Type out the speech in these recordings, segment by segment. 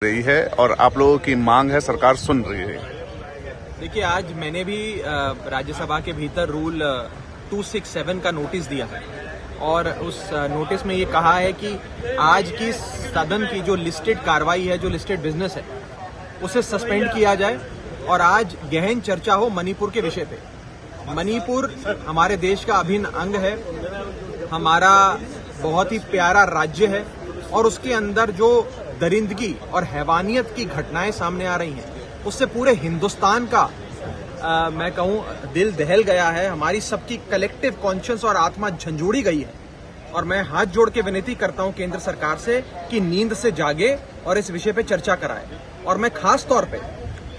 रही है और आप लोगों की मांग है, सरकार सुन रही है। देखिए, आज मैंने भी राज्यसभा के भीतर रूल 267 का नोटिस दिया है और उस नोटिस में ये कहा है कि आज की सदन की जो लिस्टेड कार्रवाई है, जो लिस्टेड बिजनेस है, उसे सस्पेंड किया जाए और आज गहन चर्चा हो मणिपुर के विषय पे। मणिपुर हमारे देश का अभिन्न अंग है, हमारा बहुत ही प्यारा राज्य है और उसके अंदर जो दरिंदगी और हैवानियत की घटनाएं सामने आ रही हैं, उससे पूरे हिंदुस्तान का मैं कहूं दिल दहल गया है। हमारी सबकी कलेक्टिव कॉन्शियस और आत्मा झंझोड़ी गई है और मैं हाथ जोड़ के विनती करता हूं केंद्र सरकार से कि नींद से जागे और इस विषय पे चर्चा कराए। और मैं खास तौर पे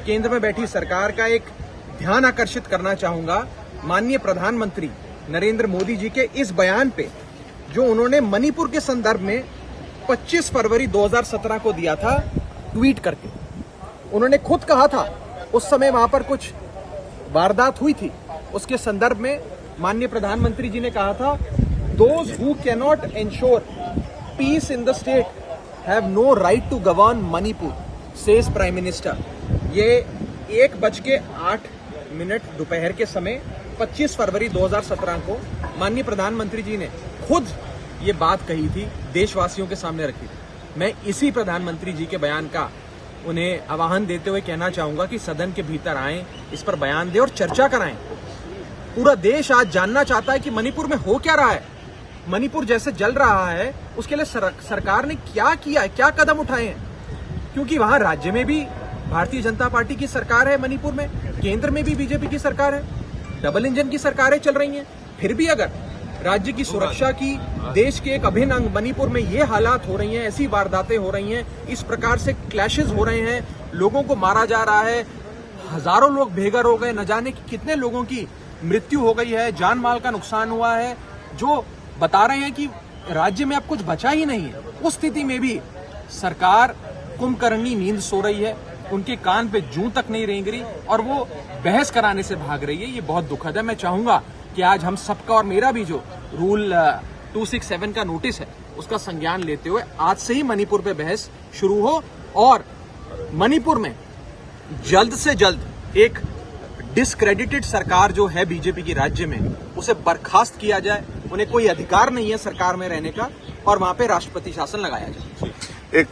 केंद्र में बैठी सरकार का एक ध्यान आकर्षित करना चाहूंगा माननीय प्रधानमंत्री नरेंद्र मोदी जी के इस बयान पे, जो उन्होंने मणिपुर के संदर्भ में 25 फरवरी 2017 को दिया था ट्वीट करके। उन्होंने खुद कहा था, उस समय वहां पर कुछ वारदात हुई थी, उसके संदर्भ में माननीय प्रधानमंत्री जी ने कहा था, those who cannot ensure peace in the state have no right to govern Manipur, says prime minister. ये 1:08 दोपहर के समय 25 फरवरी 2017 को माननीय प्रधानमंत्री जी ने खुद ये बात कही थी, देशवासियों के सामने रखी थी। मैं इसी प्रधानमंत्री जी के बयान का उन्हें आह्वान देते हुए कहना चाहूंगा कि सदन के भीतर आएं, इस पर बयान दें और चर्चा कराएं। पूरा देश आज जानना चाहता है कि मणिपुर में हो क्या रहा है। मणिपुर जैसे जल रहा है, उसके लिए सरकार ने क्या किया है, क्या कदम उठाए हैं, क्योंकि वहां राज्य में भी भारतीय जनता पार्टी की सरकार है, मणिपुर में केंद्र में भी बीजेपी की सरकार है, डबल इंजन की सरकारें चल रही हैं। फिर भी अगर राज्य की सुरक्षा की, देश के एक अभिन्न अंग मणिपुर में ये हालात हो रही हैं, ऐसी वारदातें हो रही हैं, इस प्रकार से क्लैशेस हो रहे हैं, लोगों को मारा जा रहा है, हजारों लोग बेघर हो गए, न जाने कि कितने लोगों की मृत्यु हो गई है, जान माल का नुकसान हुआ है, जो बता रहे हैं कि राज्य में अब कुछ बचा ही नहीं है। उस स्थिति में भी सरकार कुंभकर्णी नींद सो रही है, उनके कान पे जूं तक नहीं रेंग रही और वो बहस कराने से भाग रही है। ये बहुत दुखद है। मैं चाहूंगा कि आज हम सबका और मेरा भी जो रूल 267 का नोटिस है, उसका संज्ञान लेते हुए आज से ही मणिपुर पे बहस शुरू हो और मणिपुर में जल्द से जल्द एक डिस्क्रेडिटेड सरकार जो है बीजेपी की राज्य में, उसे बर्खास्त किया जाए। उन्हें कोई अधिकार नहीं है सरकार में रहने का और वहां पे राष्ट्रपति शासन लगाया जाए। एक